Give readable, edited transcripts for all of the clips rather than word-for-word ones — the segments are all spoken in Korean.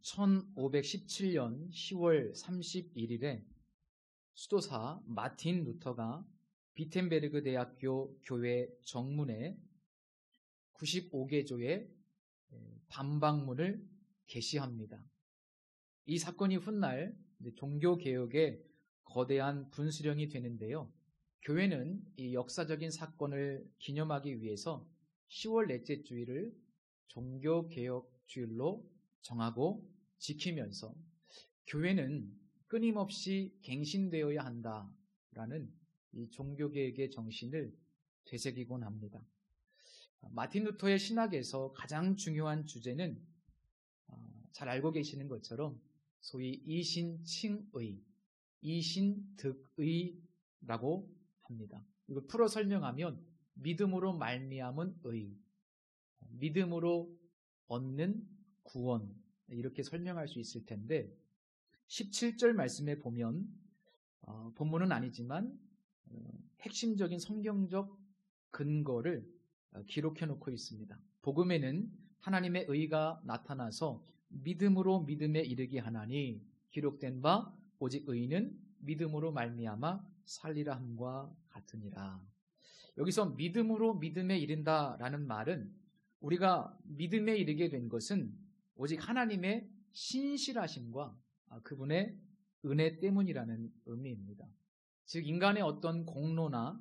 1517년 10월 31일에 수도사 마틴 루터가 비텐베르그 대학교 교회 정문에 95개조의 반박문을 게시합니다. 이 사건이 훗날 종교개혁의 거대한 분수령이 되는데요. 교회는 이 역사적인 사건을 기념하기 위해서 10월 넷째 주일을 종교개혁주일로 정하고 지키면서 교회는 끊임없이 갱신되어야 한다라는 이 종교개혁의 정신을 되새기곤 합니다. 마틴 루터의 신학에서 가장 중요한 주제는 잘 알고 계시는 것처럼 소위 이신칭의, 이신득의라고 합니다. 이거 풀어 설명하면 믿음으로 말미암은 의, 믿음으로 얻는 구원, 이렇게 설명할 수 있을 텐데 17절 말씀에 보면 본문은 아니지만 핵심적인 성경적 근거를 기록해 놓고 있습니다. 복음에는 하나님의 의가 나타나서 믿음으로 믿음에 이르게 하나니 기록된 바 오직 의인은 믿음으로 말미암아 살리라 함과 같으니라. 여기서 믿음으로 믿음에 이른다라는 말은 우리가 믿음에 이르게 된 것은 오직 하나님의 신실하심과 그분의 은혜 때문이라는 의미입니다. 즉 인간의 어떤 공로나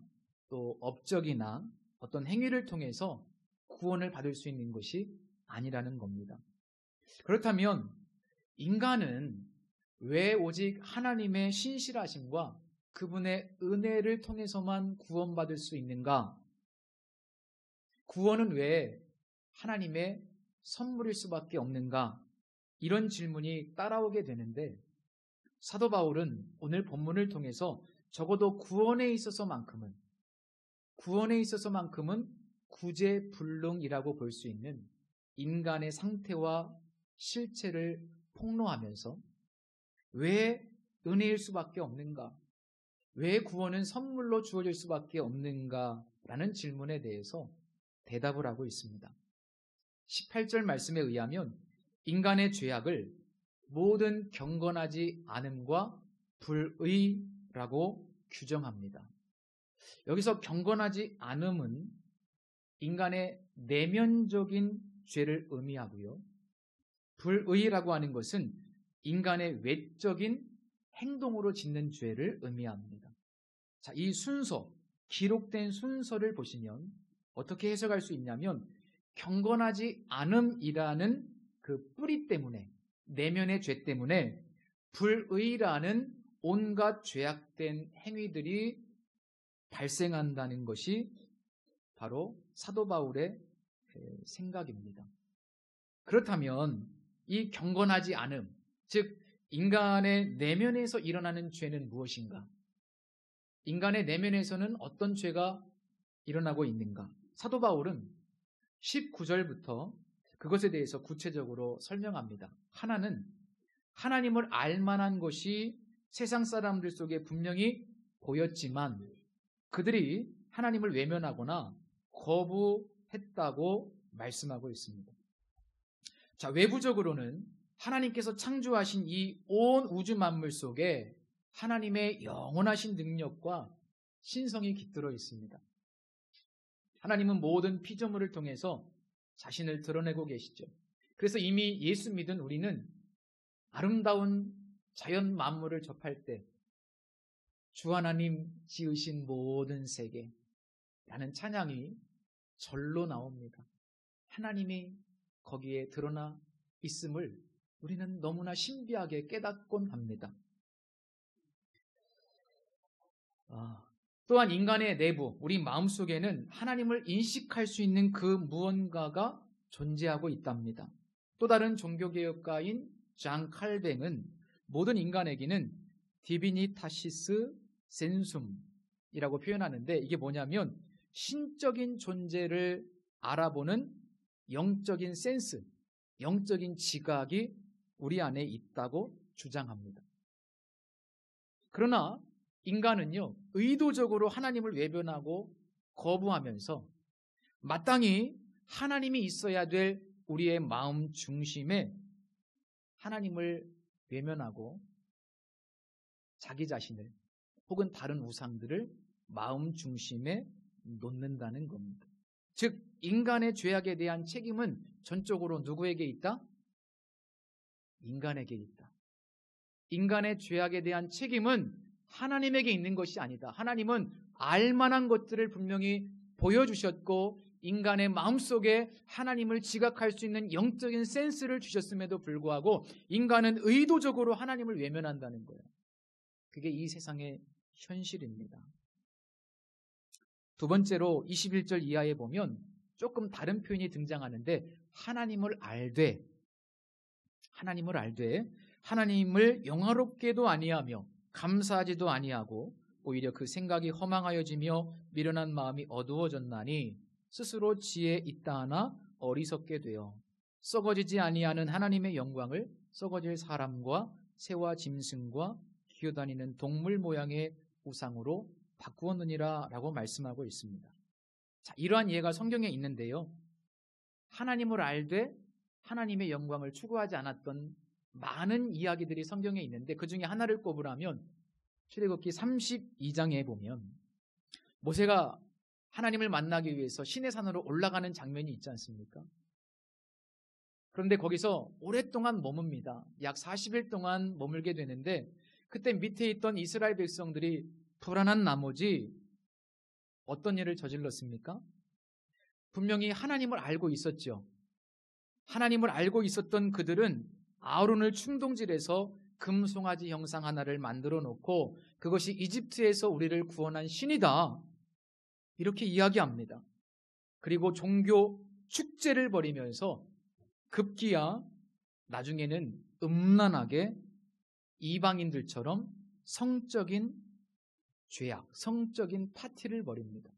또 업적이나 어떤 행위를 통해서 구원을 받을 수 있는 것이 아니라는 겁니다. 그렇다면 인간은 왜 오직 하나님의 신실하심과 그분의 은혜를 통해서만 구원받을 수 있는가? 구원은 왜 하나님의 선물일 수밖에 없는가? 이런 질문이 따라오게 되는데 사도 바울은 오늘 본문을 통해서 적어도 구원에 있어서만큼은 구제불능이라고 볼 수 있는 인간의 상태와 실체를 폭로하면서 왜 은혜일 수밖에 없는가? 왜 구원은 선물로 주어질 수밖에 없는가라는 질문에 대해서 대답을 하고 있습니다. 18절 말씀에 의하면 인간의 죄악을 모든 경건하지 않음과 불의라고 규정합니다. 여기서 경건하지 않음은 인간의 내면적인 죄를 의미하고요. 불의라고 하는 것은 인간의 외적인 행동으로 짓는 죄를 의미합니다. 자, 이 순서, 기록된 순서를 보시면 어떻게 해석할 수 있냐면 경건하지 않음이라는 그 뿌리 때문에, 내면의 죄 때문에 불의라는 온갖 죄악된 행위들이 발생한다는 것이 바로 사도 바울의 생각입니다. 그렇다면 이 경건하지 않음, 즉 인간의 내면에서 일어나는 죄는 무엇인가? 인간의 내면에서는 어떤 죄가 일어나고 있는가? 사도 바울은 19절부터 그것에 대해서 구체적으로 설명합니다. 하나는 하나님을 알만한 것이 세상 사람들 속에 분명히 보였지만 그들이 하나님을 외면하거나 거부했다고 말씀하고 있습니다. 자, 외부적으로는 하나님께서 창조하신 이 온 우주 만물 속에 하나님의 영원하신 능력과 신성이 깃들어 있습니다. 하나님은 모든 피조물을 통해서 자신을 드러내고 계시죠. 그래서 이미 예수 믿은 우리는 아름다운 자연 만물을 접할 때 주 하나님 지으신 모든 세계라는 찬양이 절로 나옵니다. 하나님이 거기에 드러나 있음을 우리는 너무나 신비하게 깨닫곤 합니다. 또한 인간의 내부, 우리 마음속에는 하나님을 인식할 수 있는 그 무언가가 존재하고 있답니다. 또 다른 종교개혁가인 장 칼뱅은 모든 인간에게는 디비니타시스 센숨이라고 표현하는데 이게 뭐냐면 신적인 존재를 알아보는 영적인 센스, 영적인 지각이 우리 안에 있다고 주장합니다. 그러나 인간은요, 의도적으로 하나님을 외면하고 거부하면서 마땅히 하나님이 있어야 될 우리의 마음 중심에 하나님을 외면하고 자기 자신을 혹은 다른 우상들을 마음 중심에 놓는다는 겁니다. 즉 인간의 죄악에 대한 책임은 전적으로 누구에게 있다? 인간에게 있다. 인간의 죄악에 대한 책임은 하나님에게 있는 것이 아니다. 하나님은 알만한 것들을 분명히 보여주셨고 인간의 마음속에 하나님을 지각할 수 있는 영적인 센스를 주셨음에도 불구하고 인간은 의도적으로 하나님을 외면한다는 거예요. 그게 이 세상의 현실입니다. 두 번째로 21절 이하에 보면 조금 다른 표현이 등장하는데 하나님을 알되 하나님을 영화롭게도 아니하며 감사하지도 아니하고 오히려 그 생각이 허망하여지며 미련한 마음이 어두워졌나니 스스로 지혜 있다 하나 어리석게 되어 썩어지지 아니하는 하나님의 영광을 썩어질 사람과 새와 짐승과 기어다니는 동물 모양의 우상으로 바꾸었느니라 라고 말씀하고 있습니다. 자, 이러한 예가 성경에 있는데요. 하나님을 알되 하나님의 영광을 추구하지 않았던 많은 이야기들이 성경에 있는데 그 중에 하나를 꼽으라면 출애굽기 32장에 보면 모세가 하나님을 만나기 위해서 시내산으로 올라가는 장면이 있지 않습니까? 그런데 거기서 오랫동안 머뭅니다. 약 40일 동안 머물게 되는데 그때 밑에 있던 이스라엘 백성들이 불안한 나머지 어떤 일을 저질렀습니까? 분명히 하나님을 알고 있었죠. 하나님을 알고 있었던 그들은 아론을 충동질해서 금송아지 형상 하나를 만들어 놓고 그것이 이집트에서 우리를 구원한 신이다. 이렇게 이야기합니다. 그리고 종교 축제를 벌이면서 급기야 나중에는 음란하게 이방인들처럼 성적인 죄악, 성적인 파티를 벌입니다.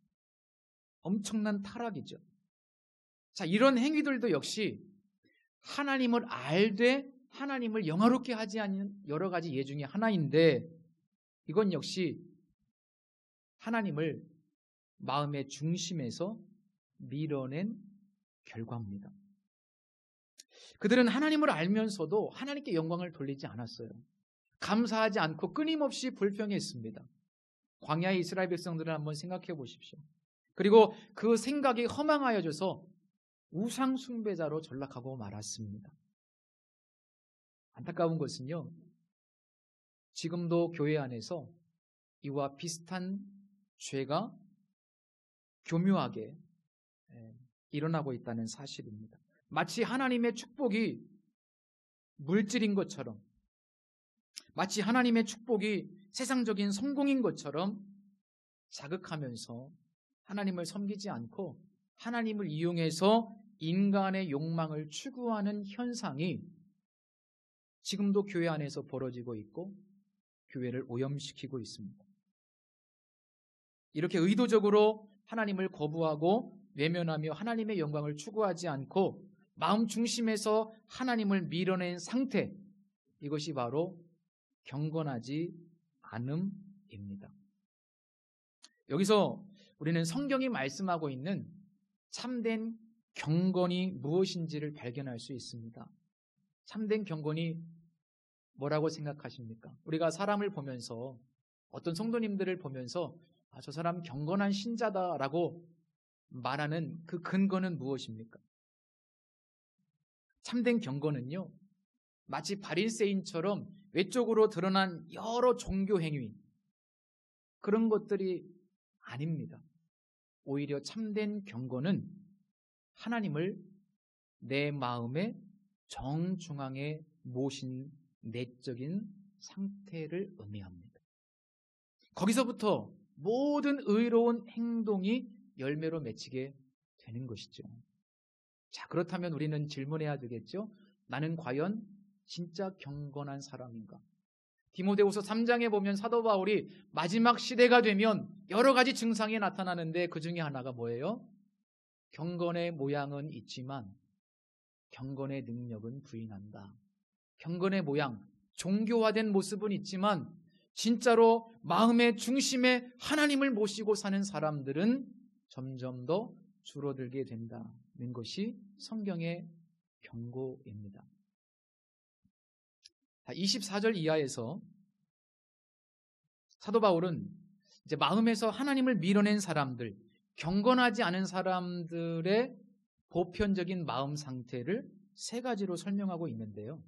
엄청난 타락이죠. 자, 이런 행위들도 역시 하나님을 알되 하나님을 영화롭게 하지 않는 여러 가지 예 중에 하나인데 이건 역시 하나님을 마음의 중심에서 밀어낸 결과입니다. 그들은 하나님을 알면서도 하나님께 영광을 돌리지 않았어요. 감사하지 않고 끊임없이 불평했습니다. 광야의 이스라엘 백성들을 한번 생각해 보십시오. 그리고 그 생각이 허망하여져서 우상 숭배자로 전락하고 말았습니다. 안타까운 것은요, 지금도 교회 안에서 이와 비슷한 죄가 교묘하게 일어나고 있다는 사실입니다. 마치 하나님의 축복이 물질인 것처럼, 마치 하나님의 축복이 세상적인 성공인 것처럼 자극하면서 하나님을 섬기지 않고 하나님을 이용해서 인간의 욕망을 추구하는 현상이 지금도 교회 안에서 벌어지고 있고 교회를 오염시키고 있습니다. 이렇게 의도적으로 하나님을 거부하고 외면하며 하나님의 영광을 추구하지 않고 마음 중심에서 하나님을 밀어낸 상태, 이것이 바로 경건하지 않음입니다. 여기서 우리는 성경이 말씀하고 있는 참된 경건이 무엇인지를 발견할 수 있습니다. 참된 경건이 뭐라고 생각하십니까? 우리가 사람을 보면서 어떤 성도님들을 보면서 저 사람 경건한 신자다라고 말하는 그 근거는 무엇입니까? 참된 경건은요, 마치 바리새인처럼 외적으로 드러난 여러 종교 행위, 그런 것들이 아닙니다. 오히려 참된 경건은 하나님을 내 마음의 정중앙에 모신 내적인 상태를 의미합니다. 거기서부터 모든 의로운 행동이 열매로 맺히게 되는 것이죠. 자, 그렇다면 우리는 질문해야 되겠죠? 나는 과연 진짜 경건한 사람인가? 디모데후서 3장에 보면 사도 바울이 마지막 시대가 되면 여러 가지 증상이 나타나는데 그 중에 하나가 뭐예요? 경건의 모양은 있지만 경건의 능력은 부인한다. 경건의 모양, 종교화된 모습은 있지만 진짜로 마음의 중심에 하나님을 모시고 사는 사람들은 점점 더 줄어들게 된다는 것이 성경의 경고입니다. 24절 이하에서 사도 바울은 이제 마음에서 하나님을 밀어낸 사람들, 경건하지 않은 사람들의 보편적인 마음 상태를 세 가지로 설명하고 있는데요.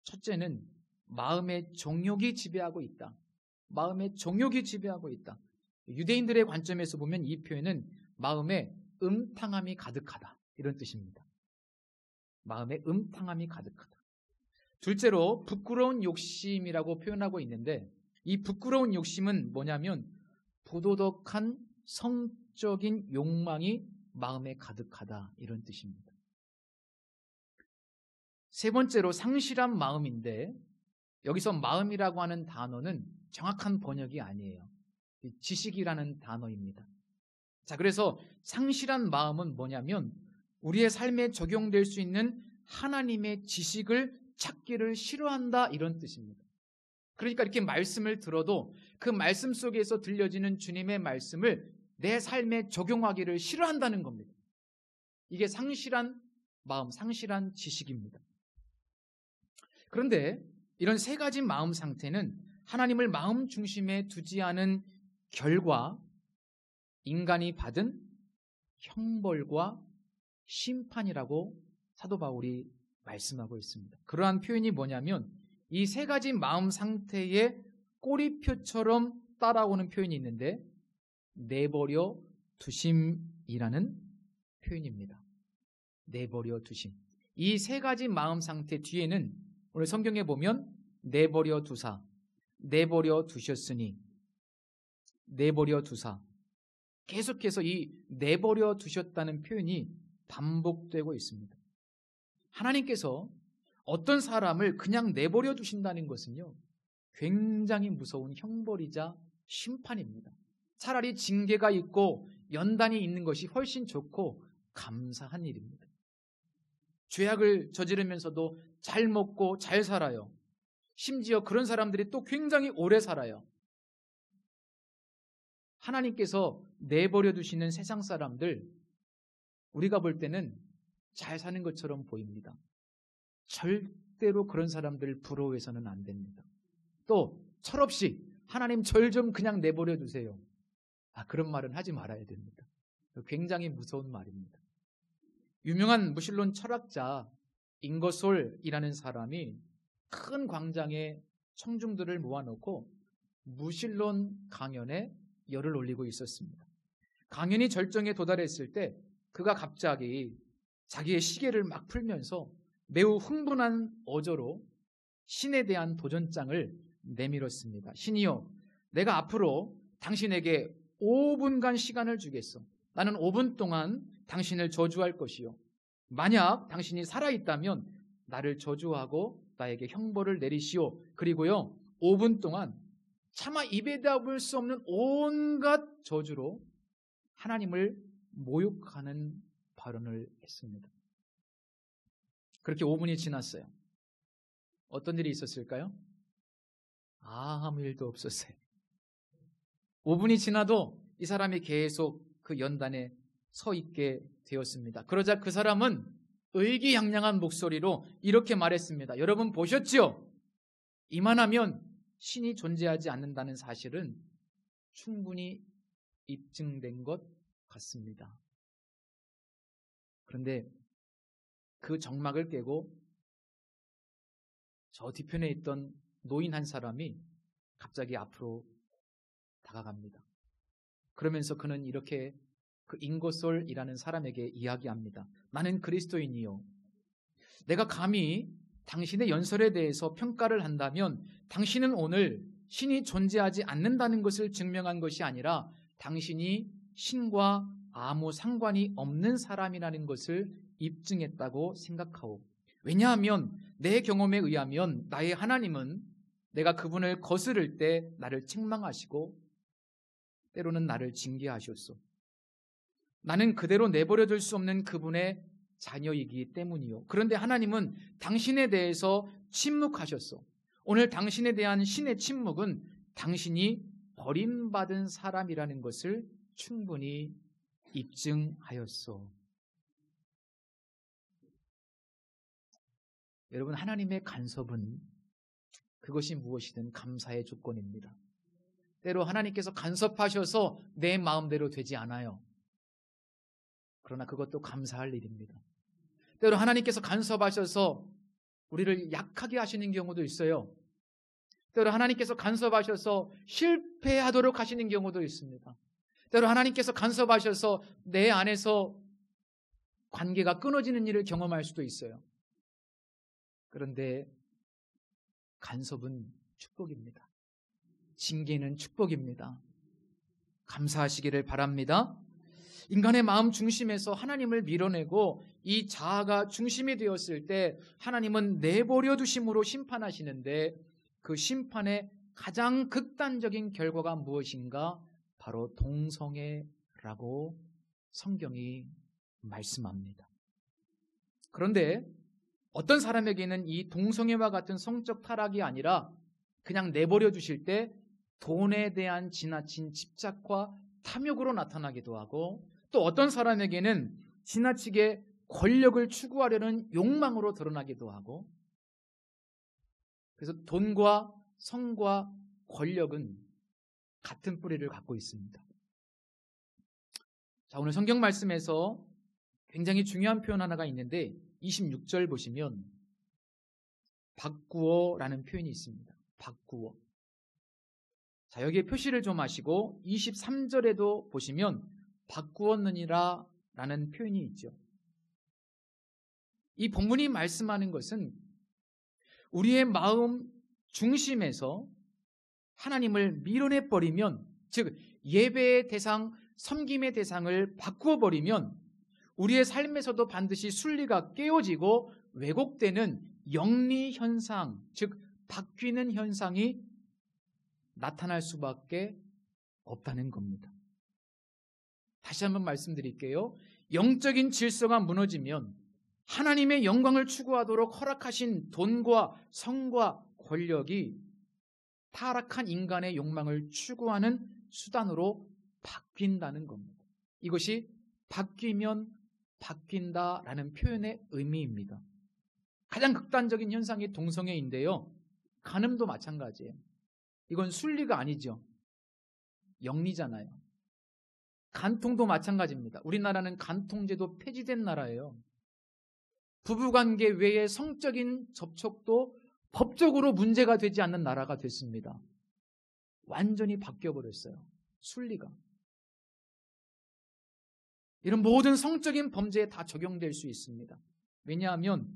첫째는 마음의 정욕이 지배하고 있다. 마음의 정욕이 지배하고 있다. 유대인들의 관점에서 보면 이 표현은 마음에 음탕함이 가득하다, 이런 뜻입니다. 마음에 음탕함이 가득하다. 둘째로 부끄러운 욕심이라고 표현하고 있는데, 이 부끄러운 욕심은 뭐냐면 부도덕한 성적인 욕망이 마음에 가득하다, 이런 뜻입니다. 세 번째로 상실한 마음인데, 여기서 마음이라고 하는 단어는 정확한 번역이 아니에요. 지식이라는 단어입니다. 자, 그래서 상실한 마음은 뭐냐면 우리의 삶에 적용될 수 있는 하나님의 지식을 찾기를 싫어한다, 이런 뜻입니다. 그러니까 이렇게 말씀을 들어도 그 말씀 속에서 들려지는 주님의 말씀을 내 삶에 적용하기를 싫어한다는 겁니다. 이게 상실한 마음, 상실한 지식입니다. 그런데 이런 세 가지 마음 상태는 하나님을 마음 중심에 두지 않은 결과 인간이 받은 형벌과 심판이라고 사도 바울이 말씀하고 있습니다. 그러한 표현이 뭐냐면 이 세 가지 마음 상태의 꼬리표처럼 따라오는 표현이 있는데 내버려 두심이라는 표현입니다. 내버려 두심. 이 세 가지 마음 상태 뒤에는 오늘 성경에 보면 내버려 두사, 내버려 두셨으니, 내버려 두사, 계속해서 이 내버려 두셨다는 표현이 반복되고 있습니다. 하나님께서 어떤 사람을 그냥 내버려 두신다는 것은요, 굉장히 무서운 형벌이자 심판입니다. 차라리 징계가 있고 연단이 있는 것이 훨씬 좋고 감사한 일입니다. 죄악을 저지르면서도 잘 먹고 잘 살아요. 심지어 그런 사람들이 또 굉장히 오래 살아요. 하나님께서 내버려 두시는 세상 사람들, 우리가 볼 때는 잘 사는 것처럼 보입니다. 절대로 그런 사람들 부러워해서는 안 됩니다. 또 철없이 하나님 절 좀 그냥 내버려 두세요, 그런 말은 하지 말아야 됩니다. 굉장히 무서운 말입니다. 유명한 무신론 철학자 잉거솔이라는 사람이 큰 광장에 청중들을 모아놓고 무신론 강연에 열을 올리고 있었습니다. 강연이 절정에 도달했을 때 그가 갑자기 자기의 시계를 막 풀면서 매우 흥분한 어조로 신에 대한 도전장을 내밀었습니다. 신이여, 내가 앞으로 당신에게 5분간 시간을 주겠어. 나는 5분 동안 당신을 저주할 것이요, 만약 당신이 살아있다면 나를 저주하고 나에게 형벌을 내리시오. 그리고요, 5분 동안 차마 입에 담을 수 없는 온갖 저주로 하나님을 모욕하는 발언을 했습니다. 그렇게 5분이 지났어요. 어떤 일이 있었을까요? 아무 일도 없었어요. 5분이 지나도 이 사람이 계속 그 연단에 서 있게 되었습니다. 그러자 그 사람은 의기양양한 목소리로 이렇게 말했습니다. 여러분 보셨죠? 이만하면 신이 존재하지 않는다는 사실은 충분히 입증된 것 같습니다. 그런데 그 정막을 깨고 저 뒤편에 있던 노인 한 사람이 갑자기 앞으로 다가갑니다. 그러면서 그는 이렇게 그 잉거솔이라는 사람에게 이야기합니다. 나는 그리스도인이요, 내가 감히 당신의 연설에 대해서 평가를 한다면 당신은 오늘 신이 존재하지 않는다는 것을 증명한 것이 아니라 당신이 신과 아무 상관이 없는 사람이라는 것을 입증했다고 생각하오. 왜냐하면 내 경험에 의하면 나의 하나님은 내가 그분을 거스를 때 나를 책망하시고 때로는 나를 징계하셨소. 나는 그대로 내버려둘 수 없는 그분의 자녀이기 때문이요. 그런데 하나님은 당신에 대해서 침묵하셨소. 오늘 당신에 대한 신의 침묵은 당신이 버림받은 사람이라는 것을 충분히 입증하였소. 여러분, 하나님의 간섭은 그것이 무엇이든 감사의 조건입니다. 때로 하나님께서 간섭하셔서 내 마음대로 되지 않아요. 그러나 그것도 감사할 일입니다. 때로 하나님께서 간섭하셔서 우리를 약하게 하시는 경우도 있어요. 때로 하나님께서 간섭하셔서 실패하도록 하시는 경우도 있습니다. 때로 하나님께서 간섭하셔서 내 안에서 관계가 끊어지는 일을 경험할 수도 있어요. 그런데 간섭은 축복입니다. 징계는 축복입니다. 감사하시기를 바랍니다. 인간의 마음 중심에서 하나님을 밀어내고 이 자아가 중심이 되었을 때 하나님은 내버려 두심으로 심판하시는데 그 심판의 가장 극단적인 결과가 무엇인가? 바로 동성애라고 성경이 말씀합니다. 그런데 어떤 사람에게는 이 동성애와 같은 성적 타락이 아니라 그냥 내버려 두실 때 돈에 대한 지나친 집착과 탐욕으로 나타나기도 하고, 또 어떤 사람에게는 지나치게 권력을 추구하려는 욕망으로 드러나기도 하고, 그래서 돈과 성과 권력은 같은 뿌리를 갖고 있습니다. 자, 오늘 성경 말씀에서 굉장히 중요한 표현 하나가 있는데 26절 보시면 바꾸어라는 표현이 있습니다. 바꾸어. 자, 여기에 표시를 좀 하시고 23절에도 보시면 바꾸었느니라 라는 표현이 있죠. 이 본문이 말씀하는 것은 우리의 마음 중심에서 하나님을 밀어내버리면, 즉 예배의 대상, 섬김의 대상을 바꾸어버리면 우리의 삶에서도 반드시 순리가 깨어지고 왜곡되는 영리 현상, 즉 바뀌는 현상이 나타날 수밖에 없다는 겁니다. 다시 한번 말씀드릴게요. 영적인 질서가 무너지면 하나님의 영광을 추구하도록 허락하신 돈과 성과 권력이 타락한 인간의 욕망을 추구하는 수단으로 바뀐다는 겁니다. 이것이 바뀌면 바뀐다라는 표현의 의미입니다. 가장 극단적인 현상이 동성애인데요. 간음도 마찬가지예요. 이건 순리가 아니죠. 영리잖아요. 간통도 마찬가지입니다. 우리나라는 간통제도 폐지된 나라예요. 부부관계 외의 성적인 접촉도 법적으로 문제가 되지 않는 나라가 됐습니다. 완전히 바뀌어버렸어요. 순리가. 이런 모든 성적인 범죄에 다 적용될 수 있습니다. 왜냐하면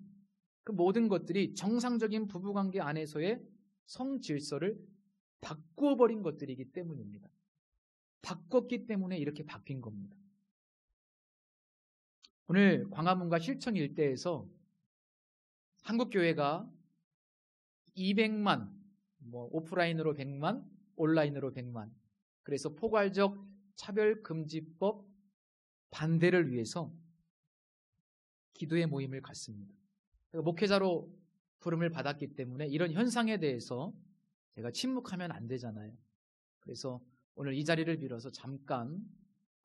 그 모든 것들이 정상적인 부부관계 안에서의 성질서를 바꾸어버린 것들이기 때문입니다. 바꿨기 때문에 이렇게 바뀐 겁니다. 오늘 광화문과 실천 일대에서 한국교회가 200만, 오프라인으로 100만, 온라인으로 100만, 그래서 포괄적 차별금지법 반대를 위해서 기도의 모임을 갖습니다. 목회자로 부름을 받았기 때문에 이런 현상에 대해서 제가 침묵하면 안 되잖아요. 그래서 오늘 이 자리를 빌어서 잠깐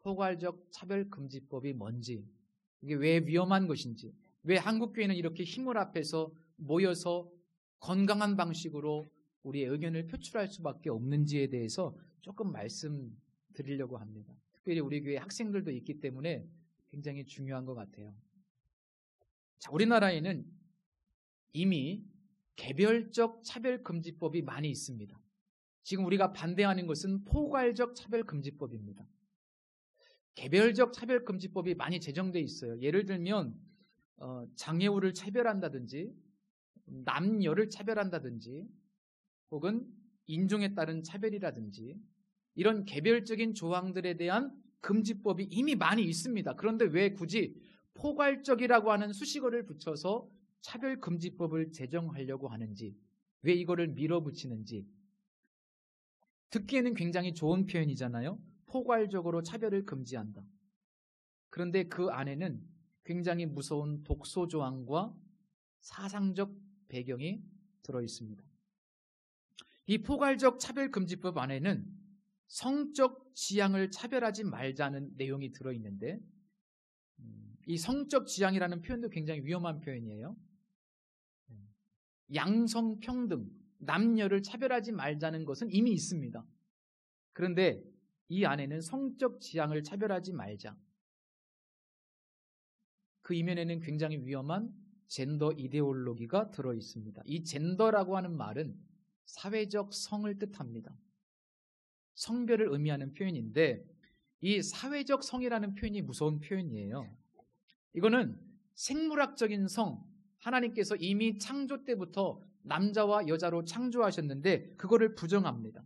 포괄적 차별금지법이 뭔지, 이게 왜 위험한 것인지, 왜 한국교회는 이렇게 힘을 합해서 모여서 건강한 방식으로 우리의 의견을 표출할 수밖에 없는지에 대해서 조금 말씀드리려고 합니다. 특별히 우리 교회 학생들도 있기 때문에 굉장히 중요한 것 같아요. 자, 우리나라에는 이미 개별적 차별금지법이 많이 있습니다. 지금 우리가 반대하는 것은 포괄적 차별금지법입니다. 개별적 차별금지법이 많이 제정되어 있어요. 예를 들면 장애우를 차별한다든지 남녀를 차별한다든지 혹은 인종에 따른 차별이라든지 이런 개별적인 조항들에 대한 금지법이 이미 많이 있습니다. 그런데 왜 굳이 포괄적이라고 하는 수식어를 붙여서 차별금지법을 제정하려고 하는지, 왜 이거를 밀어붙이는지. 듣기에는 굉장히 좋은 표현이잖아요. 포괄적으로 차별을 금지한다. 그런데 그 안에는 굉장히 무서운 독소 조항과 사상적 배경이 들어있습니다. 이 포괄적 차별금지법 안에는 성적 지향을 차별하지 말자는 내용이 들어있는데, 이 성적 지향이라는 표현도 굉장히 위험한 표현이에요. 양성평등, 남녀를 차별하지 말자는 것은 이미 있습니다. 그런데 이 안에는 성적 지향을 차별하지 말자. 그 이면에는 굉장히 위험한 젠더 이데올로기가 들어 있습니다. 이 젠더라고 하는 말은 사회적 성을 뜻합니다. 성별을 의미하는 표현인데 이 사회적 성이라는 표현이 무서운 표현이에요. 이거는 생물학적인 성, 하나님께서 이미 창조 때부터 남자와 여자로 창조하셨는데 그거를 부정합니다.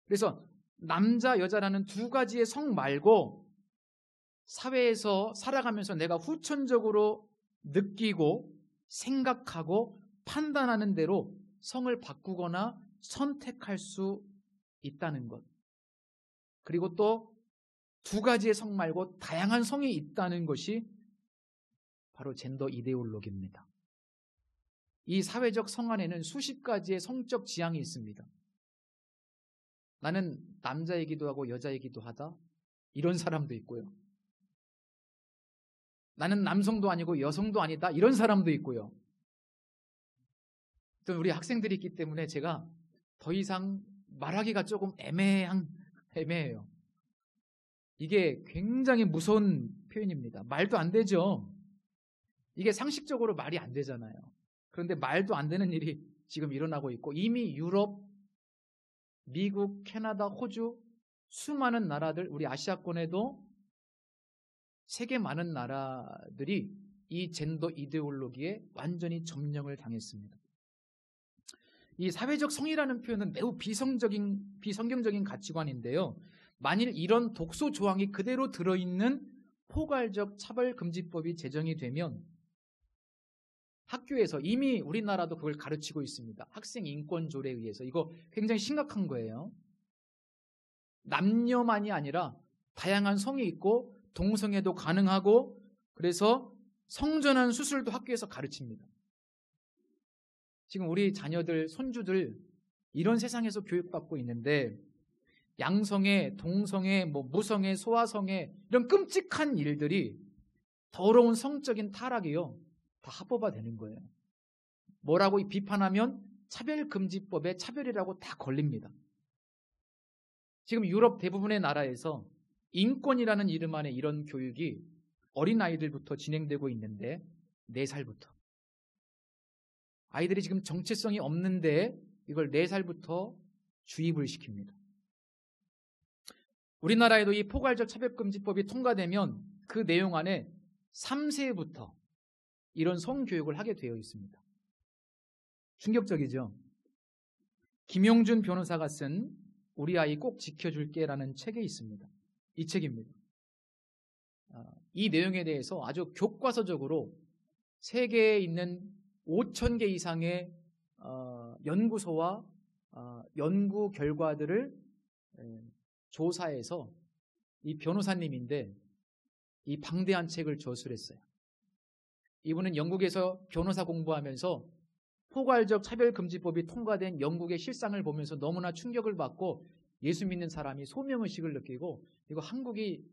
그래서 남자, 여자라는 두 가지의 성 말고 사회에서 살아가면서 내가 후천적으로 느끼고 생각하고 판단하는 대로 성을 바꾸거나 선택할 수 있다는 것. 그리고 또 두 가지의 성 말고 다양한 성이 있다는 것이 바로 젠더 이데올로기입니다. 이 사회적 성 안에는 수십 가지의 성적 지향이 있습니다. 나는 남자이기도 하고 여자이기도 하다. 이런 사람도 있고요. 나는 남성도 아니고 여성도 아니다. 이런 사람도 있고요. 또 우리 학생들이 있기 때문에 제가 더 이상 말하기가 조금 애매해요. 이게 굉장히 무서운 표현입니다. 말도 안 되죠. 이게 상식적으로 말이 안 되잖아요. 그런데 말도 안 되는 일이 지금 일어나고 있고 이미 유럽, 미국, 캐나다, 호주 수많은 나라들, 우리 아시아권에도 세계 많은 나라들이 이 젠더 이데올로기에 완전히 점령을 당했습니다. 이 사회적 성이라는 표현은 매우 비성경적인 가치관인데요. 만일 이런 독소 조항이 그대로 들어있는 포괄적 차별금지법이 제정이 되면 학교에서 이미 우리나라도 그걸 가르치고 있습니다. 학생 인권조례에 의해서. 이거 굉장히 심각한 거예요. 남녀만이 아니라 다양한 성이 있고 동성애도 가능하고 그래서 성전환 수술도 학교에서 가르칩니다. 지금 우리 자녀들, 손주들 이런 세상에서 교육받고 있는데 양성애, 동성애, 무성애, 소아성애 이런 끔찍한 일들이 더러운 성적인 타락이요. 다 합법화되는 거예요. 뭐라고 비판하면 차별금지법에 차별이라고 다 걸립니다. 지금 유럽 대부분의 나라에서 인권이라는 이름 안에 이런 교육이 어린아이들부터 진행되고 있는데 4살부터. 아이들이 지금 정체성이 없는데 이걸 4살부터 주입을 시킵니다. 우리나라에도 이 포괄적 차별금지법이 통과되면 그 내용 안에 3세부터 이런 성교육을 하게 되어 있습니다. 충격적이죠? 김용준 변호사가 쓴 우리 아이 꼭 지켜줄게라는 책에 있습니다. 이 책입니다. 이 내용에 대해서 아주 교과서적으로 세계에 있는 5,000개 이상의 연구소와 연구 결과들을 조사해서 이 변호사님인데 이 방대한 책을 저술했어요. 이분은 영국에서 변호사 공부하면서 포괄적 차별금지법이 통과된 영국의 실상을 보면서 너무나 충격을 받고 예수 믿는 사람이 소명의식을 느끼고 이거 한국이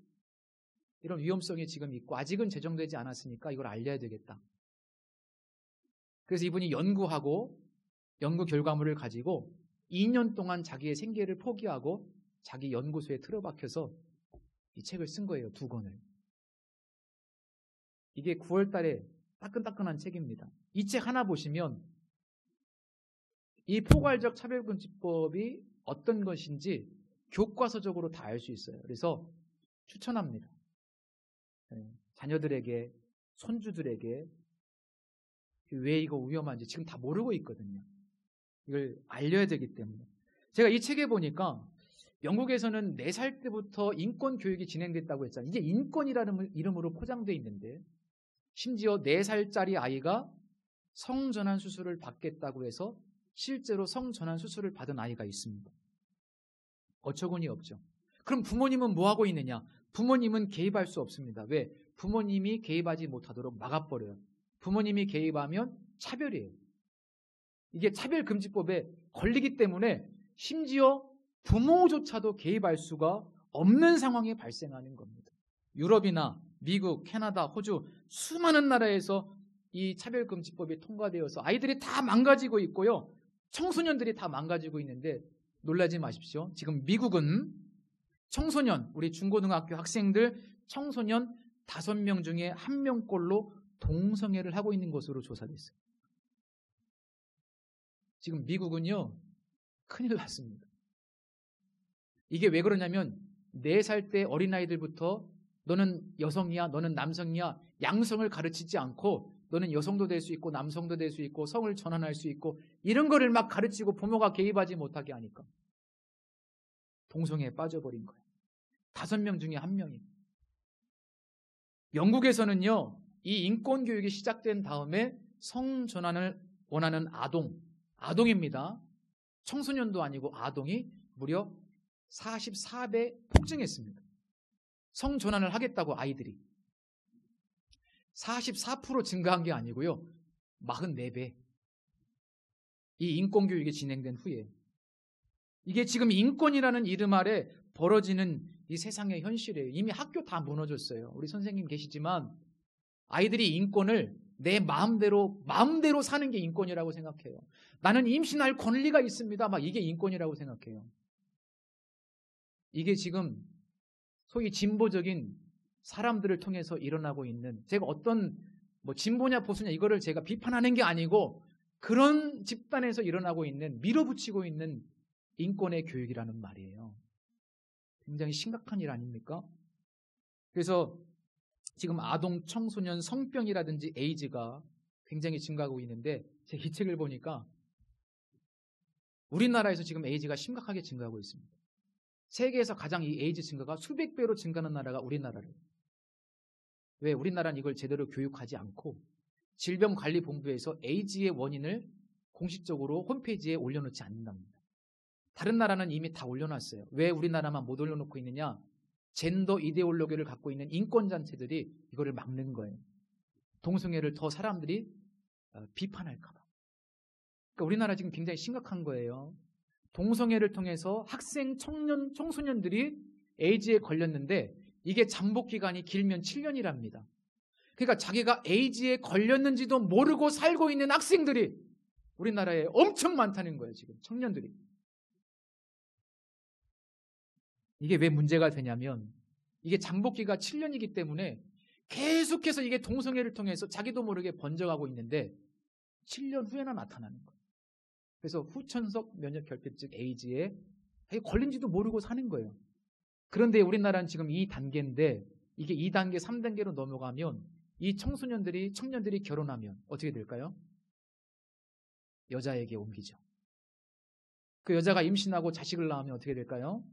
이런 위험성이 지금 있고 아직은 제정되지 않았으니까 이걸 알려야 되겠다. 그래서 이분이 연구하고 연구 결과물을 가지고 2년 동안 자기의 생계를 포기하고 자기 연구소에 틀어박혀서 이 책을 쓴 거예요. 2권을. 이게 9월 달에 따끈따끈한 책입니다. 이 책 하나 보시면 이 포괄적 차별금지법이 어떤 것인지 교과서적으로 다 알 수 있어요. 그래서 추천합니다. 자녀들에게, 손주들에게 왜 이거 위험한지 지금 다 모르고 있거든요. 이걸 알려야 되기 때문에. 제가 이 책에 보니까 영국에서는 4살 때부터 인권 교육이 진행됐다고 했잖아요. 이게 인권이라는 이름으로 포장되어 있는데 심지어 4살짜리 아이가 성전환 수술을 받겠다고 해서 실제로 성전환 수술을 받은 아이가 있습니다. 어처구니 없죠. 그럼 부모님은 뭐 하고 있느냐? 부모님은 개입할 수 없습니다. 왜? 부모님이 개입하지 못하도록 막아버려요. 부모님이 개입하면 차별이에요. 이게 차별금지법에 걸리기 때문에 심지어 부모조차도 개입할 수가 없는 상황이 발생하는 겁니다. 유럽이나 미국, 캐나다, 호주 수많은 나라에서 이 차별금지법이 통과되어서 아이들이 다 망가지고 있고요. 청소년들이 다 망가지고 있는데 놀라지 마십시오. 지금 미국은 청소년, 우리 중고등학교 학생들 청소년 5명 중에 1명꼴로 동성애를 하고 있는 것으로 조사됐어요. 지금 미국은요, 큰일 났습니다. 이게 왜 그러냐면 4살 때 어린아이들부터 너는 여성이야, 너는 남성이야, 양성을 가르치지 않고 너는 여성도 될 수 있고 남성도 될 수 있고 성을 전환할 수 있고 이런 거를 막 가르치고 부모가 개입하지 못하게 하니까 동성애에 빠져버린 거예요. 5명 중에 1명이. 영국에서는요, 이 인권교육이 시작된 다음에 성전환을 원하는 아동입니다. 청소년도 아니고 아동이 무려 44배 폭증했습니다. 성전환을 하겠다고 아이들이 44% 증가한 게 아니고요, 44배. 이 인권교육이 진행된 후에 이게 지금 인권이라는 이름 아래 벌어지는 이 세상의 현실이에요. 이미 학교 다 무너졌어요. 우리 선생님 계시지만 아이들이 인권을 내 마음대로 사는 게 인권이라고 생각해요. 나는 임신할 권리가 있습니다. 막 이게 인권이라고 생각해요. 이게 지금 소위 진보적인 사람들을 통해서 일어나고 있는, 제가 어떤 진보냐 보수냐 이거를 제가 비판하는 게 아니고 그런 집단에서 일어나고 있는, 밀어붙이고 있는 인권의 교육이라는 말이에요. 굉장히 심각한 일 아닙니까? 그래서 지금 아동, 청소년 성병이라든지 에이즈가 굉장히 증가하고 있는데, 제가 이 책을 보니까 우리나라에서 지금 에이즈가 심각하게 증가하고 있습니다. 세계에서 가장 이 에이즈 증가가 수백 배로 증가하는 나라가 우리나라래요. 왜? 우리나라는 이걸 제대로 교육하지 않고 질병관리본부에서 에이즈의 원인을 공식적으로 홈페이지에 올려놓지 않는답니다. 다른 나라는 이미 다 올려놨어요. 왜 우리나라만 못 올려놓고 있느냐? 젠더 이데올로기를 갖고 있는 인권단체들이 이거를 막는 거예요. 동성애를 더 사람들이 비판할까 봐. 그러니까 우리나라 지금 굉장히 심각한 거예요. 동성애를 통해서 학생, 청소년들이 에이즈에 걸렸는데 이게 잠복 기간이 길면 7년이랍니다. 그러니까 자기가 에이즈에 걸렸는지도 모르고 살고 있는 학생들이 우리나라에 엄청 많다는 거예요. 지금 청년들이. 이게 왜 문제가 되냐면 이게 잠복기가 7년이기 때문에 계속해서 이게 동성애를 통해서 자기도 모르게 번져가고 있는데 7년 후에나 나타나는 거예요. 그래서 후천석 면역결핍증 에이즈에 걸린지도 모르고 사는 거예요. 그런데 우리나라는 지금 2단계인데 이게 2단계, 3단계로 넘어가면 이 청년들이 결혼하면 어떻게 될까요? 여자에게 옮기죠. 그 여자가 임신하고 자식을 낳으면 어떻게 될까요?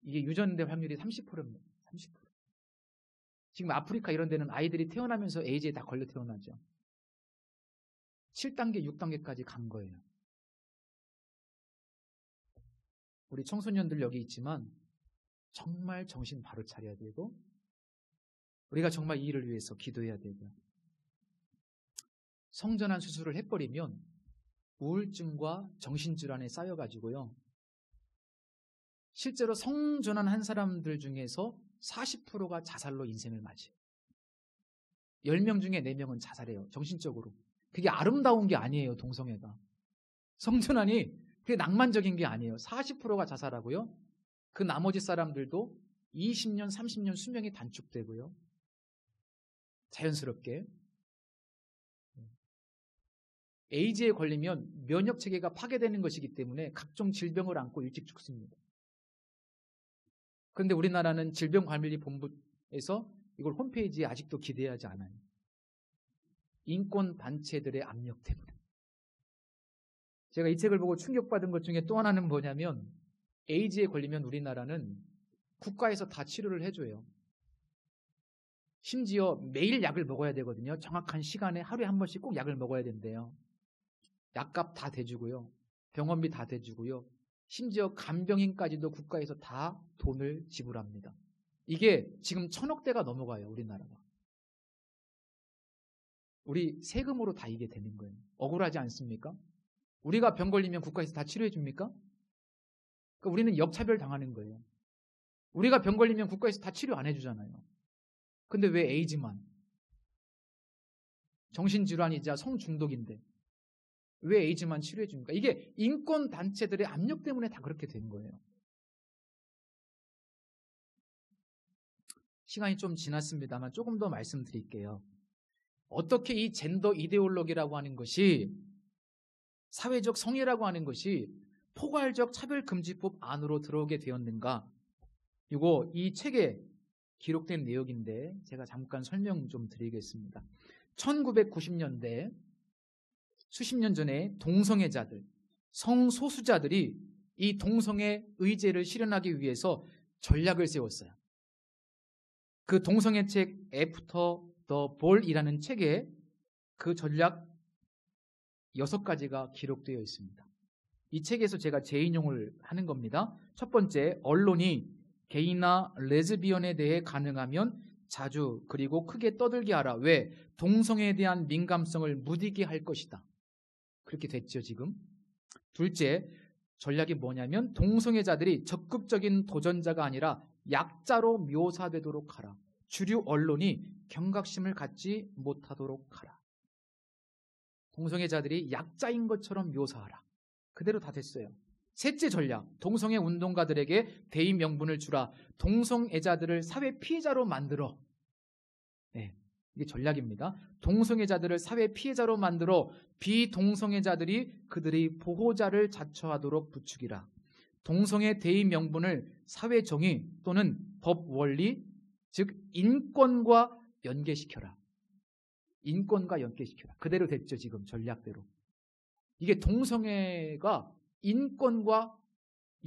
이게 유전될 확률이 30%입니다. 30%. 지금 아프리카 이런 데는 아이들이 태어나면서 에이즈에 다 걸려 태어나죠. 7단계, 6단계까지 간 거예요. 우리 청소년들 여기 있지만 정말 정신 바로 차려야 되고 우리가 정말 이 일을 위해서 기도해야 되고요. 성전환 수술을 해버리면 우울증과 정신질환에 쌓여가지고요. 실제로 성전환한 사람들 중에서 40%가 자살로 인생을 맞이해요. 10명 중에 4명은 자살해요. 정신적으로. 그게 아름다운 게 아니에요. 동성애가. 성전환이 그게 낭만적인 게 아니에요. 40%가 자살하고요. 그 나머지 사람들도 20년, 30년 수명이 단축되고요. 자연스럽게. 에이즈에 걸리면 면역체계가 파괴되는 것이기 때문에 각종 질병을 안고 일찍 죽습니다. 그런데 우리나라는 질병관리본부에서 이걸 홈페이지에 아직도 기대하지 않아요. 인권단체들의 압력 때문에. 제가 이 책을 보고 충격받은 것 중에 또 하나는 뭐냐면 에이즈에 걸리면 우리나라는 국가에서 다 치료를 해줘요. 심지어 매일 약을 먹어야 되거든요. 정확한 시간에 하루에 한 번씩 꼭 약을 먹어야 된대요. 약값 다 대주고요. 병원비 다 대주고요. 심지어 간병인까지도 국가에서 다 돈을 지불합니다. 이게 지금 1,000억대가 넘어가요. 우리나라가. 우리 세금으로 다 이게 되는 거예요. 억울하지 않습니까? 우리가 병 걸리면 국가에서 다 치료해 줍니까? 그러니까 우리는 역차별 당하는 거예요. 우리가 병 걸리면 국가에서 다 치료 안 해주잖아요. 근데 왜 에이즈만? 정신질환이자 성중독인데 왜 에이즈만 치료해 줍니까? 이게 인권 단체들의 압력 때문에 다 그렇게 된 거예요. 시간이 좀 지났습니다만 조금 더 말씀드릴게요. 어떻게 이 젠더 이데올로기라고 하는 것이, 사회적 성애라고 하는 것이 포괄적 차별금지법 안으로 들어오게 되었는가? 이거 이 책에 기록된 내용인데 제가 잠깐 설명 좀 드리겠습니다. 1990년대 수십 년 전에 동성애자들, 성소수자들이 이 동성애 의제를 실현하기 위해서 전략을 세웠어요. 그 동성애 책 After the Ball이라는 책에 그 전략 6가지가 기록되어 있습니다. 이 책에서 제가 재인용을 하는 겁니다. 첫 번째, 언론이 게이나 레즈비언에 대해 가능하면 자주 그리고 크게 떠들게 하라. 왜? 동성애에 대한 민감성을 무디게 할 것이다. 그렇게 됐죠, 지금. 둘째, 전략이 뭐냐면 동성애자들이 적극적인 도전자가 아니라 약자로 묘사되도록 하라. 주류 언론이 경각심을 갖지 못하도록 하라. 동성애자들이 약자인 것처럼 묘사하라. 그대로 다 됐어요. 셋째 전략, 동성애 운동가들에게 대의 명분을 주라. 동성애자들을 사회 피해자로 만들어. 네, 이게 전략입니다. 동성애자들을 사회 피해자로 만들어 비동성애자들이 그들의 보호자를 자처하도록 부추기라. 동성애 대의 명분을 사회 정의 또는 법 원리, 즉 인권과 연계시켜라. 인권과 연계시켜라. 그대로 됐죠, 지금 전략대로. 이게 동성애가 인권과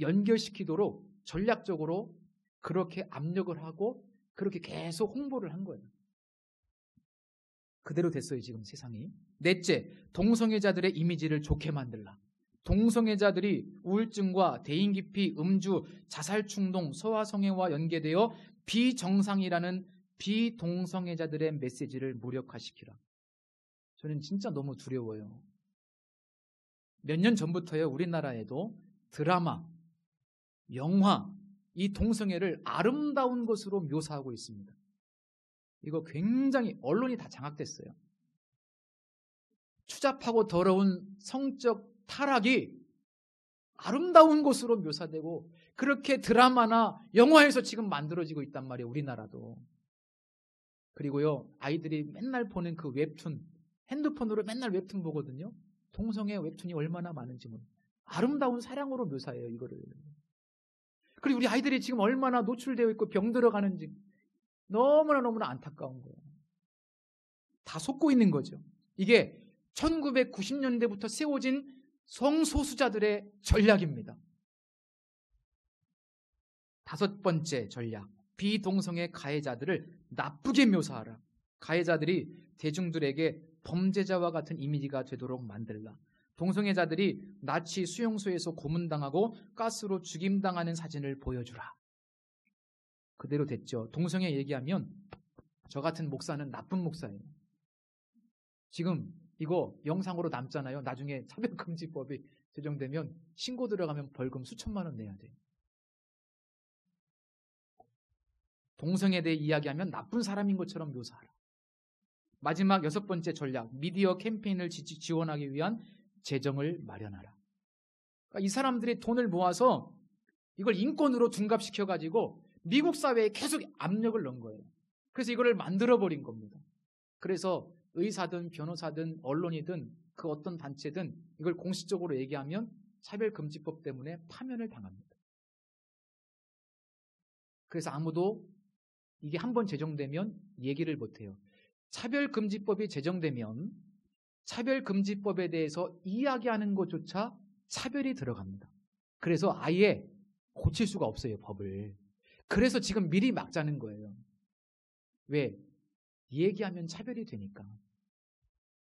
연결시키도록 전략적으로 그렇게 압력을 하고 그렇게 계속 홍보를 한 거예요. 그대로 됐어요, 지금 세상이. 넷째, 동성애자들의 이미지를 좋게 만들라. 동성애자들이 우울증과 대인기피, 음주, 자살충동, 소아성애와 연계되어 비정상이라는 비동성애자들의 메시지를 무력화시키라. 저는 진짜 너무 두려워요. 몇 년 전부터요, 우리나라에도 드라마, 영화, 이 동성애를 아름다운 것으로 묘사하고 있습니다. 이거 굉장히 언론이 다 장악됐어요. 추잡하고 더러운 성적 타락이 아름다운 것으로 묘사되고 그렇게 드라마나 영화에서 지금 만들어지고 있단 말이에요, 우리나라도. 그리고요, 아이들이 맨날 보는 그 웹툰, 핸드폰으로 맨날 웹툰 보거든요. 동성애 웹툰이 얼마나 많은지 모르겠어요. 아름다운 사랑으로 묘사해요, 이거를. 그리고 우리 아이들이 지금 얼마나 노출되어 있고 병 들어가는지 너무나 안타까운 거예요. 다 속고 있는 거죠. 이게 1990년대부터 세워진 성소수자들의 전략입니다. 5번째 전략, 비동성애 가해자들을 나쁘게 묘사하라. 가해자들이 대중들에게 범죄자와 같은 이미지가 되도록 만들라. 동성애자들이 나치 수용소에서 고문당하고 가스로 죽임당하는 사진을 보여주라. 그대로 됐죠. 동성애 얘기하면 저 같은 목사는 나쁜 목사예요. 지금 이거 영상으로 남잖아요. 나중에 차별금지법이 제정되면 신고 들어가면 벌금 수천만 원 내야 돼요. 동성애에 대해 이야기하면 나쁜 사람인 것처럼 묘사하라. 마지막 6번째 전략, 미디어 캠페인을 지원하기 위한 재정을 마련하라. 그러니까 이 사람들이 돈을 모아서 이걸 인권으로 둔갑시켜가지고 미국 사회에 계속 압력을 넣은 거예요. 그래서 이거를 만들어버린 겁니다. 그래서 의사든 변호사든 언론이든 그 어떤 단체든 이걸 공식적으로 얘기하면 차별금지법 때문에 파면을 당합니다. 그래서 아무도 이게 한번 제정되면 얘기를 못해요. 차별금지법이 제정되면 차별금지법에 대해서 이야기하는 것조차 차별이 들어갑니다. 그래서 아예 고칠 수가 없어요, 법을. 그래서 지금 미리 막자는 거예요. 왜? 얘기하면 차별이 되니까.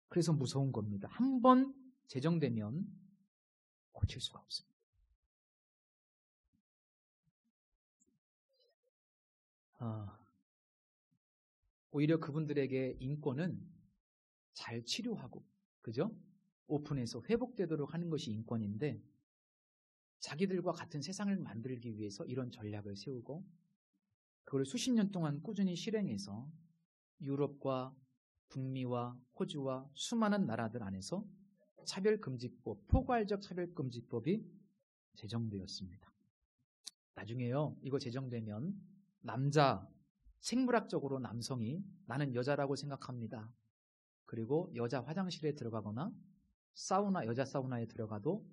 그래서 무서운 겁니다. 한번 제정되면 고칠 수가 없습니다. 오히려 그분들에게 인권은 잘 치료하고, 그죠? 오픈해서 회복되도록 하는 것이 인권인데, 자기들과 같은 세상을 만들기 위해서 이런 전략을 세우고 그걸 수십 년 동안 꾸준히 실행해서 유럽과 북미와 호주와 수많은 나라들 안에서 차별금지법, 포괄적 차별금지법이 제정되었습니다. 나중에요, 이거 제정되면 남자, 생물학적으로 남성이 나는 여자라고 생각합니다. 그리고 여자 화장실에 들어가거나 여자 사우나에 들어가도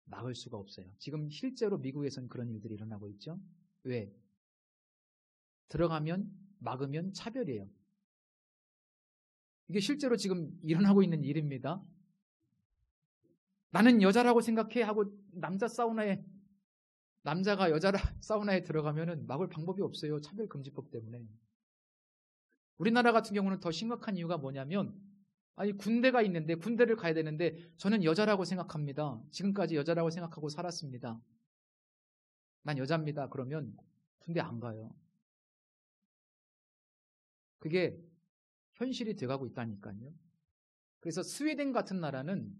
막을 수가 없어요. 지금 실제로 미국에서는 그런 일들이 일어나고 있죠. 왜? 들어가면 막으면 차별이에요. 이게 실제로 지금 일어나고 있는 일입니다. 나는 여자라고 생각해 하고 남자가 여자 사우나에 들어가면은 막을 방법이 없어요. 차별금지법 때문에. 우리나라 같은 경우는 더 심각한 이유가 뭐냐면, 아니 군대가 있는데 군대를 가야 되는데 저는 여자라고 생각합니다. 지금까지 여자라고 생각하고 살았습니다. 난 여자입니다. 그러면 군대 안 가요. 그게 현실이 돼가고 있다니까요. 그래서 스웨덴 같은 나라는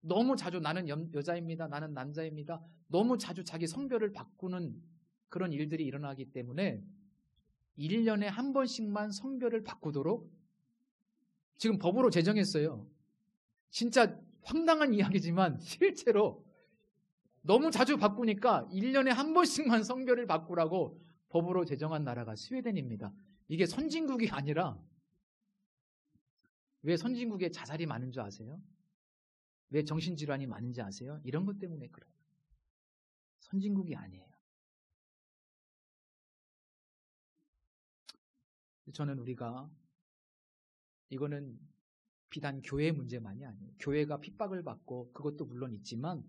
너무 자주 나는 여자입니다. 나는 남자입니다. 너무 자주 자기 성별을 바꾸는 그런 일들이 일어나기 때문에 1년에 한 번씩만 성별을 바꾸도록 지금 법으로 제정했어요. 진짜 황당한 이야기지만 실제로 너무 자주 바꾸니까 1년에 한 번씩만 성별을 바꾸라고 법으로 제정한 나라가 스웨덴입니다. 이게 선진국이 아니라, 왜 선진국에 자살이 많은 줄 아세요? 왜 정신질환이 많은지 아세요? 이런 것 때문에 그래요. 선진국이 아니에요. 저는 우리가 이거는 비단 교회 문제만이 아니에요. 교회가 핍박을 받고 그것도 물론 있지만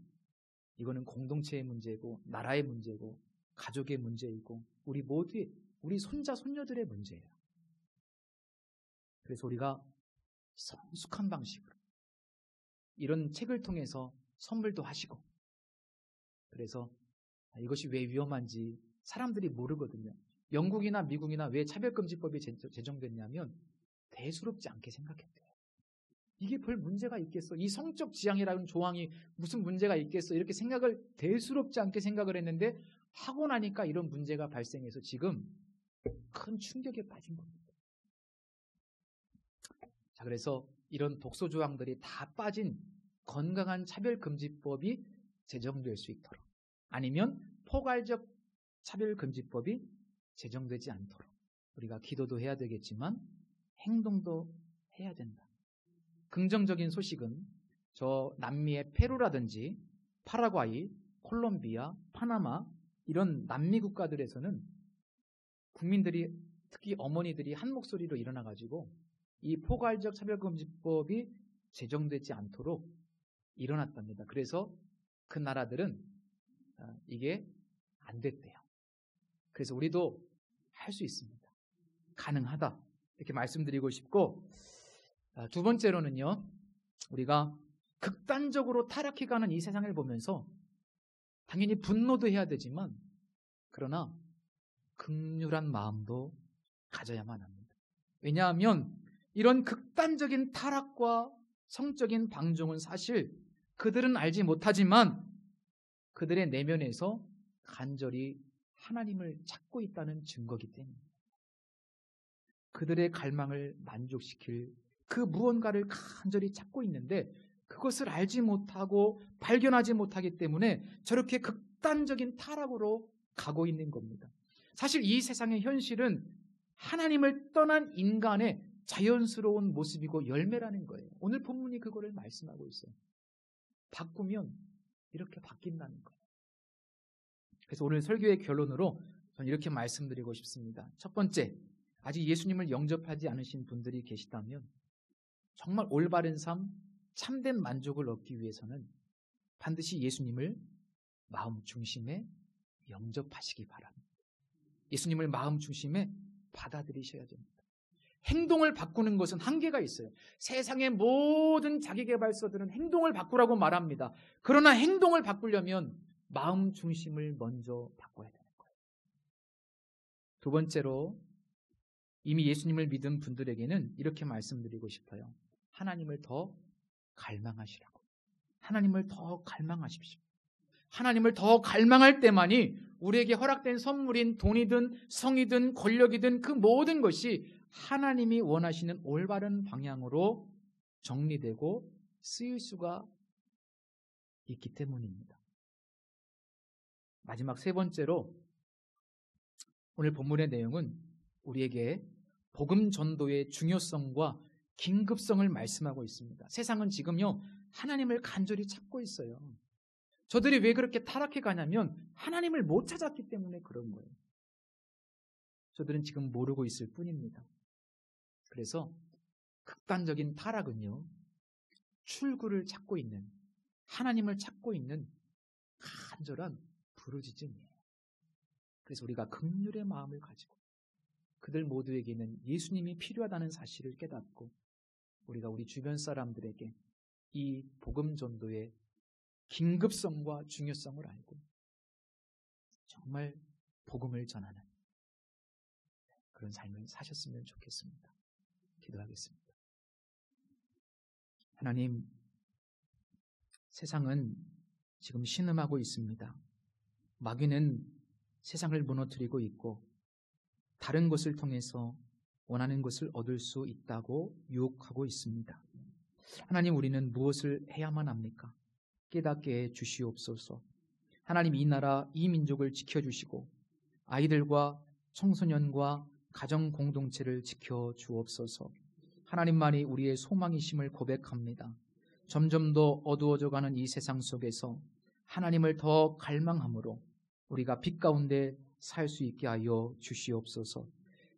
이거는 공동체의 문제고 나라의 문제고 가족의 문제이고 우리 손자 손녀들의 문제예요. 그래서 우리가 성숙한 방식으로 이런 책을 통해서 선물도 하시고, 그래서 이것이 왜 위험한지 사람들이 모르거든요. 영국이나 미국이나 왜 차별금지법이 제정됐냐면 대수롭지 않게 생각했대요. 이게 별 문제가 있겠어? 이 성적 지향이라는 조항이 무슨 문제가 있겠어? 이렇게 대수롭지 않게 생각을 했는데 하고 나니까 이런 문제가 발생해서 지금 큰 충격에 빠진 겁니다. 자, 그래서 이런 독소 조항들이 다 빠진 건강한 차별금지법이 제정될 수 있도록, 아니면 포괄적 차별금지법이 제정되지 않도록 우리가 기도도 해야 되겠지만 행동도 해야 된다. 긍정적인 소식은 저 남미의 페루라든지 파라과이, 콜롬비아, 파나마 이런 남미 국가들에서는 국민들이, 특히 어머니들이 한 목소리로 일어나가지고 이 포괄적 차별금지법이 제정되지 않도록 일어났답니다. 그래서 그 나라들은 이게 안 됐대요. 그래서 우리도 할 수 있습니다. 가능하다. 이렇게 말씀드리고 싶고, 두 번째로는요, 우리가 극단적으로 타락해가는 이 세상을 보면서 당연히 분노도 해야 되지만, 그러나 긍휼한 마음도 가져야만 합니다. 왜냐하면 이런 극단적인 타락과 성적인 방종은 사실 그들은 알지 못하지만 그들의 내면에서 간절히 하나님을 찾고 있다는 증거이기 때문입니다. 그들의 갈망을 만족시킬 그 무언가를 간절히 찾고 있는데 그것을 알지 못하고 발견하지 못하기 때문에 저렇게 극단적인 타락으로 가고 있는 겁니다. 사실 이 세상의 현실은 하나님을 떠난 인간의 자연스러운 모습이고 열매라는 거예요. 오늘 본문이 그거를 말씀하고 있어요. 바꾸면 이렇게 바뀐다는 거예요. 그래서 오늘 설교의 결론으로 저는 이렇게 말씀드리고 싶습니다. 첫 번째, 아직 예수님을 영접하지 않으신 분들이 계시다면 정말 올바른 삶, 참된 만족을 얻기 위해서는 반드시 예수님을 마음 중심에 영접하시기 바랍니다. 예수님을 마음 중심에 받아들이셔야 됩니다. 행동을 바꾸는 것은 한계가 있어요. 세상의 모든 자기계발서들은 행동을 바꾸라고 말합니다. 그러나 행동을 바꾸려면 마음 중심을 먼저 바꿔야 되는 거예요. 두 번째로, 이미 예수님을 믿은 분들에게는 이렇게 말씀드리고 싶어요. 하나님을 더 갈망하시라고. 하나님을 더 갈망하십시오. 하나님을 더 갈망할 때만이 우리에게 허락된 선물인 돈이든 성이든 권력이든 그 모든 것이 하나님이 원하시는 올바른 방향으로 정리되고 쓰일 수가 있기 때문입니다. 마지막 세 번째로 오늘 본문의 내용은 우리에게 복음 전도의 중요성과 긴급성을 말씀하고 있습니다. 세상은 지금요, 하나님을 간절히 찾고 있어요. 저들이 왜 그렇게 타락해 가냐면 하나님을 못 찾았기 때문에 그런 거예요. 저들은 지금 모르고 있을 뿐입니다. 그래서 극단적인 타락은요, 출구를 찾고 있는, 하나님을 찾고 있는 간절한 부르짖음이에요. 그래서 우리가 긍휼의 마음을 가지고 그들 모두에게는 예수님이 필요하다는 사실을 깨닫고 우리가 우리 주변 사람들에게 이 복음 전도의 긴급성과 중요성을 알고 정말 복음을 전하는 그런 삶을 사셨으면 좋겠습니다. 기도하겠습니다. 하나님, 세상은 지금 신음하고 있습니다. 마귀는 세상을 무너뜨리고 있고 다른 것을 통해서 원하는 것을 얻을 수 있다고 유혹하고 있습니다. 하나님, 우리는 무엇을 해야만 합니까? 깨닫게 해 주시옵소서. 하나님, 이 나라, 이 민족을 지켜주시고 아이들과 청소년과 가정 공동체를 지켜주옵소서. 하나님만이 우리의 소망이심을 고백합니다. 점점 더 어두워져가는 이 세상 속에서 하나님을 더 갈망함으로 우리가 빛 가운데 살 수 있게 하여 주시옵소서.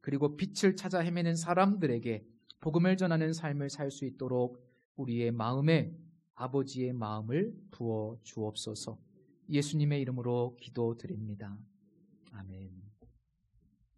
그리고 빛을 찾아 헤매는 사람들에게 복음을 전하는 삶을 살 수 있도록 우리의 마음에 아버지의 마음을 부어 주옵소서. 예수님의 이름으로 기도드립니다. 아멘.